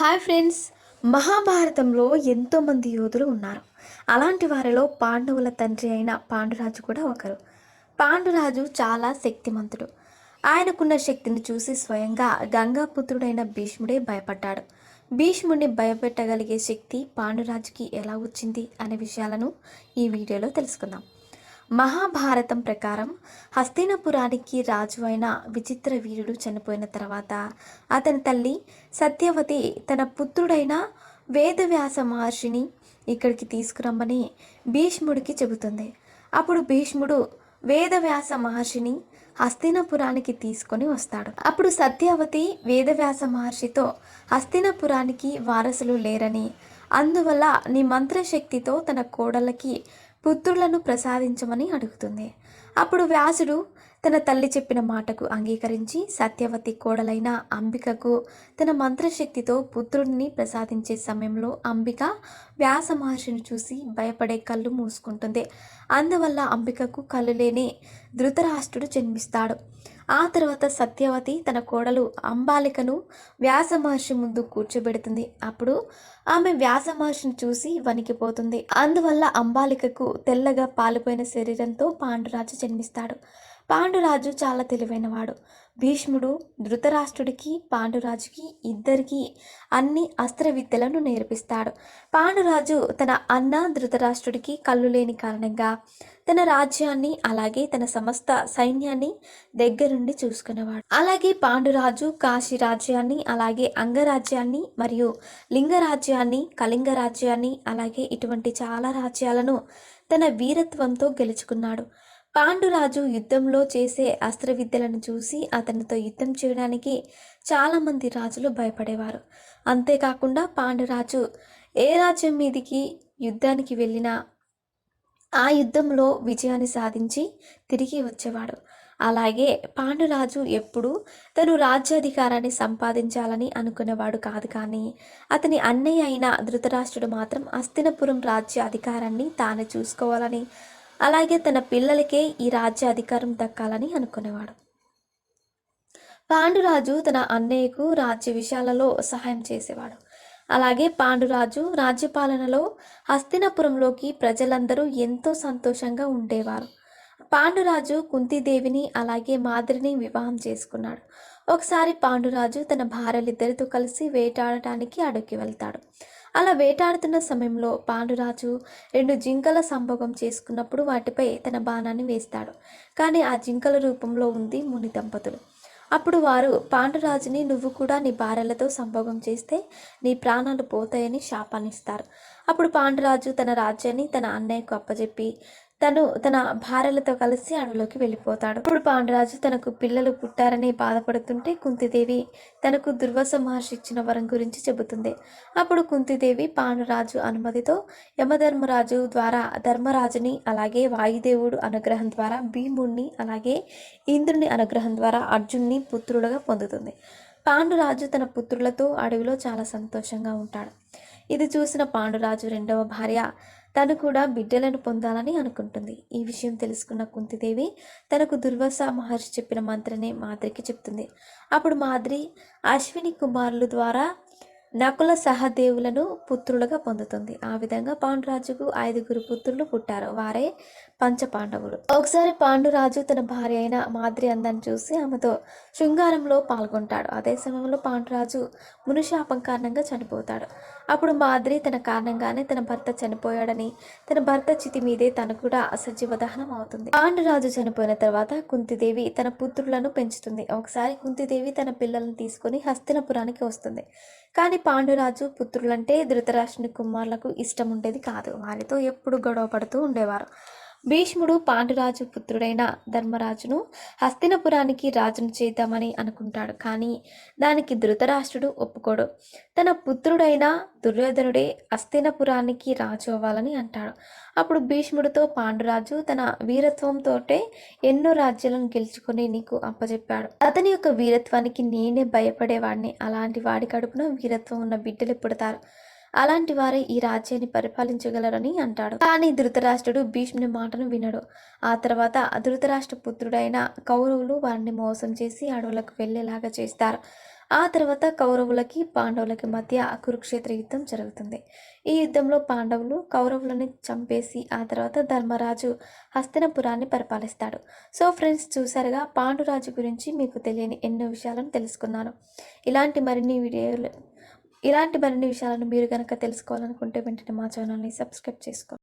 Hi friends. మహాభారతంలో ఎంతోమంది యోధులు ఉన్నారు. అలాంటి వారిలో పాండవుల తండ్రి అయిన పాండురాజు కూడా ఒకరు. పాండురాజు చాలా శక్తిమంతుడు. ఆయనకున్న శక్తిని చూసి స్వయంగా గంగాపుత్రుడైన భీష్ముడే భయపడ్డాడు. భీష్ముడిని భయపెట్టగలిగే శక్తి పాండురాజుకి ఎలా వచ్చింది అనే విషయాలను ఈ వీడియోలో తెలుసుకుందాం. మహాభారతం ప్రకారం హస్తినపురానికి రాజు అయిన విచిత్ర వీరుడు చనిపోయిన తర్వాత అతని తల్లి సత్యవతి తన పుత్రుడైన వేదవ్యాస మహర్షిని ఇక్కడికి తీసుకురమ్మని భీష్ముడికి చెబుతుంది. అప్పుడు భీష్ముడు వేదవ్యాస మహర్షిని హస్తినపురానికి తీసుకొని వస్తాడు. అప్పుడు సత్యవతి వేదవ్యాస మహర్షితో హస్తినపురానికి వారసులు లేరని, అందువల్ల నీ మంత్రశక్తితో తన కోడలకి పుత్రులను ప్రసాదించమని అడుగుతుంది. అప్పుడు వ్యాసుడు తన తల్లి చెప్పిన మాటకు అంగీకరించి సత్యవతి కోడలైన అంబికకు తన మంత్రశక్తితో పుత్రుడిని ప్రసాదించే సమయంలో అంబిక వ్యాస మహర్షిని చూసి భయపడే కళ్ళు మూసుకుంటుంది. అందువల్ల అంబికకు కళ్ళు లేని ధృతరాష్ట్రుడు జన్మిస్తాడు. ఆ తర్వాత సత్యవతి తన కోడలు అంబాలికను వ్యాస మహర్షి ముందు కూర్చోబెడుతుంది. అప్పుడు ఆమె వ్యాస మహర్షిని చూసి వణికిపోతుంది. అందువల్ల అంబాలికకు తెల్లగా పాలిపోయిన శరీరంతో పాండురాజు జన్మిస్తాడు. పాండురాజు చాలా తెలివైనవాడు. భీష్ముడు ధృతరాష్ట్రుడికి పాండురాజుకి ఇద్దరికి అన్ని అస్త్ర విద్యలను నేర్పిస్తాడు. పాండురాజు తన అన్న ధృతరాష్ట్రుడికి కళ్ళు లేని కారణంగా తన రాజ్యాన్ని అలాగే తన సమస్త సైన్యాన్ని దగ్గరుండి చూసుకునేవాడు. అలాగే పాండురాజు కాశీ రాజ్యాన్ని అలాగే అంగరాజ్యాన్ని మరియు లింగరాజ్యాన్ని కళింగ రాజ్యాన్ని అలాగే ఇటువంటి చాలా రాజ్యాలను తన వీరత్వంతో గెలుచుకున్నాడు. పాండురాజు యుద్ధంలో చేసే అస్త్ర విద్యలను చూసి అతనితో యుద్ధం చేయడానికి చాలామంది రాజులు భయపడేవారు. అంతేకాకుండా పాండురాజు ఏ రాజ్యం మీదికి యుద్ధానికి వెళ్ళినా ఆ యుద్ధంలో విజయాన్ని సాధించి తిరిగి వచ్చేవాడు. అలాగే పాండురాజు ఎప్పుడూ తను రాజ్యాధికారాన్ని సంపాదించాలని అనుకునేవాడు కాదు. కానీ అతని అన్నయ్య అయిన ధృతరాష్ట్రుడు మాత్రం హస్తినపురం రాజ్య అధికారాన్ని తానే చూసుకోవాలని అలాగే తన పిల్లలకే ఈ రాజ్య అధికారం దక్కాలని అనుకునేవాడు. పాండురాజు తన అన్నయ్యకు రాజ్య విషయాలలో సహాయం చేసేవాడు. అలాగే పాండురాజు రాజ్యపాలనలో హస్తినపురంలోకి ప్రజలందరూ ఎంతో సంతోషంగా ఉండేవారు. పాండురాజు కుంతీదేవిని అలాగే మాద్రిని వివాహం చేసుకున్నాడు. ఒకసారి పాండురాజు తన భార్యలిద్దరితో కలిసి వేటాడటానికి అడవికి వెళ్తాడు. అలా వేటాడుతున్న సమయంలో పాండురాజు 2 జింకల సంభోగం చేసుకున్నప్పుడు వాటిపై తన బాణాన్ని వేస్తాడు. కానీ ఆ జింకల రూపంలో ఉంది ముని దంపతులు. అప్పుడు వారు పాండురాజుని నువ్వు కూడా నీ భార్యలతో సంభోగం చేస్తే నీ ప్రాణాలు పోతాయని శాపాన్నిస్తారు. అప్పుడు పాండురాజు తన రాజ్యాన్ని తన అన్నయ్యకు అప్పచెప్పి తన భార్యలతో కలిసి అడవిలోకి వెళ్ళిపోతాడు. ఇప్పుడు పాండురాజు తనకు పిల్లలు పుట్టారని బాధపడుతుంటే కుంతిదేవి తనకు దుర్వాస మహర్షి ఇచ్చిన వరం గురించి చెబుతుంది. అప్పుడు కుంతిదేవి పాండురాజు అనుమతితో యమధర్మరాజు ద్వారా ధర్మరాజుని అలాగే వాయుదేవుడు అనుగ్రహం ద్వారా భీముడిని అలాగే ఇంద్రుని అనుగ్రహం ద్వారా అర్జున్ని పుత్రులుగా పొందుతుంది. పాండురాజు తన పుత్రులతో అడవిలో చాలా సంతోషంగా ఉంటాడు. ఇది చూసిన పాండురాజు రెండవ భార్య తను కూడా బిడ్డలను పొందాలని అనుకుంటుంది. ఈ విషయం తెలుసుకున్న కుంతిదేవి తనకు దుర్వాస మహర్షి చెప్పిన మంత్రనే మాద్రికి చెప్తుంది. అప్పుడు మాద్రి అశ్విని కుమారుల ద్వారా నకుల సహదేవులను పుత్రులుగా పొందుతుంది. ఆ విధంగా పాండురాజుకు 5 పుత్రులు పుట్టారు. వారే పంచపాండవులు. ఒకసారి పాండురాజు తన భార్య అయిన మాద్రి అందాన్ని చూసి ఆమెతో శృంగారంలో పాల్గొంటాడు. అదే సమయంలో పాండురాజు మునిశాపం కారణంగా చనిపోతాడు. అప్పుడు మాద్రి తన కారణంగానే తన భర్త చనిపోయాడని, తన భర్త చితి మీదే తను కూడా సజీవ దహనం అవుతుంది. పాండురాజు చనిపోయిన తర్వాత కుంతిదేవి తన పుత్రులను పెంచుతుంది. ఒకసారి కుంతిదేవి తన పిల్లలను తీసుకొని హస్తినపురానికి వస్తుంది. కానీ పాండురాజు పుత్రులంటే ధృతరాష్ట్రుని కుమారులకు ఇష్టం ఉండేది కాదు. వారితో ఎప్పుడు గొడవ పడుతూ ఉండేవారు. భీష్ముడు పాండురాజు పుత్రుడైన ధర్మరాజును హస్తినపురానికి రాజును చేద్దామని అనుకుంటాడు. కానీ దానికి ధృతరాష్ట్రుడు ఒప్పుకోడు. తన పుత్రుడైన దుర్యోధనుడే హస్తినపురానికి రాజు అవ్వాలని అంటాడు. అప్పుడు భీష్ముడితో పాండురాజు తన వీరత్వంతోటే ఎన్నో రాజ్యాలను గెలుచుకొని నీకు అప్పచెప్పాడు. అతని యొక్క వీరత్వానికి నేనే భయపడేవాడిని. అలాంటి వాడి కడుపున వీరత్వం ఉన్న బిడ్డలు పుడతారు. అలాంటి వారే ఈ రాజ్యాన్ని పరిపాలించగలరని అంటాడు. కానీ ధృతరాష్ట్రుడు భీష్ముని మాటను వినడు. ఆ తర్వాత ధృతరాష్ట్ర పుత్రుడైన కౌరవులు వారిని మోసం చేసి అడవులకు వెళ్ళేలాగా చేస్తారు. ఆ తర్వాత కౌరవులకి పాండవులకి మధ్య కురుక్షేత్ర యుద్ధం జరుగుతుంది. ఈ యుద్ధంలో పాండవులు కౌరవులని చంపేసి ఆ తర్వాత ధర్మరాజు హస్తినపురాన్ని పరిపాలిస్తాడు. సో ఫ్రెండ్స్, చూసారుగా పాండురాజు గురించి మీకు తెలియని ఎన్నో విషయాలను తెలుసుకున్నాను. ఇలాంటి మరిన్ని విషయాలను మీరు కనుక తెలుసుకోవాలనుకుంటే వెంటనే మా ఛానల్ని సబ్స్క్రైబ్ చేసుకోండి.